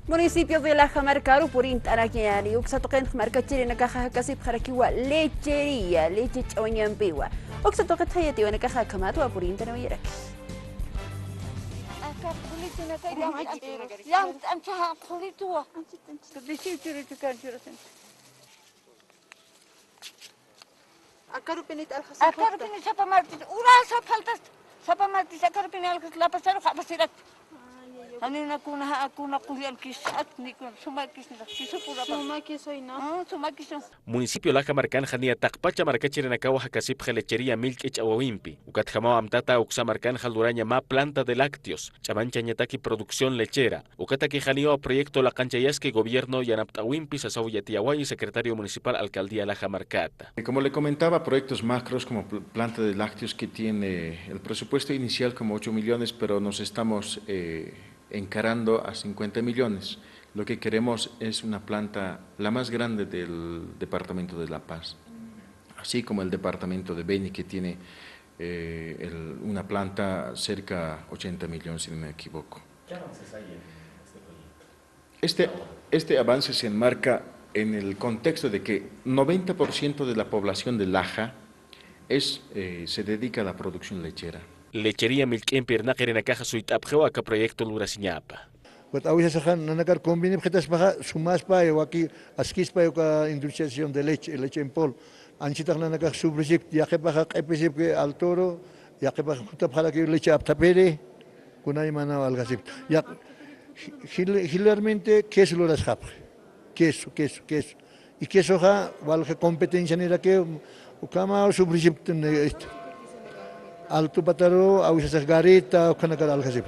Municipio de La Jamarcaru Purint Araquiani, Uxatoquen Marcachiri Nakaja Casip Jarakiwa, Lechería, Leche Oñampiwa, Uxatoquen Hayati and Nakaja Kamatu Purint and Oyerak. Akarupinit Akarupinit Sapamartis, Urasa Paltas, Sapamartis, Akarupinal, La Pasaro, Habasirat. Hanina kuna kulian kisat ni kun sumakis ni kisu pura pa. Sumakis hoy no. Sumakis. Municipio La Jamarcán jania takpacha marcachirinacawa hakasip lechería milk ich awawimpi. Ukat jamao amtata uxamarcán jalduraña ma planta de lácteos. Chamancha ñataki producción lechera. Ukataki jalio proyecto la canchayasque gobierno yanaptawimpi sasau yatiahuay secretario municipal alcaldía La Jamarcata. Como le comentaba, proyectos macros como planta de lácteos que tiene el presupuesto inicial como 8 millones, pero nos estamos encarando a 50 millones. Lo que queremos es una planta la más grande del departamento de La Paz, así como el departamento de Beni, que tiene una planta cerca de 80 millones, si no me equivoco. ¿Qué avances hay en este proyecto? Este avance se enmarca en el contexto de que 90% de la población de Laja se dedica a la producción lechera. Lechería milk empirna querena caja suitapjeo acá proyecto lurasiñapa. Pues ahora se han nagar combine objetos baja sumas pa o aquí askis pa o industrialización de leche en pol. Anchita nagar subrecip ya que baja epicip que al toro ya que baja justa para que leche aptapere con ahí mana algasip. Ya generalmente queso lo das hap. Queso. Y queso ha valga competencia ni la que o kama subrecip alto pataro, a veces garita, o canacar algo así.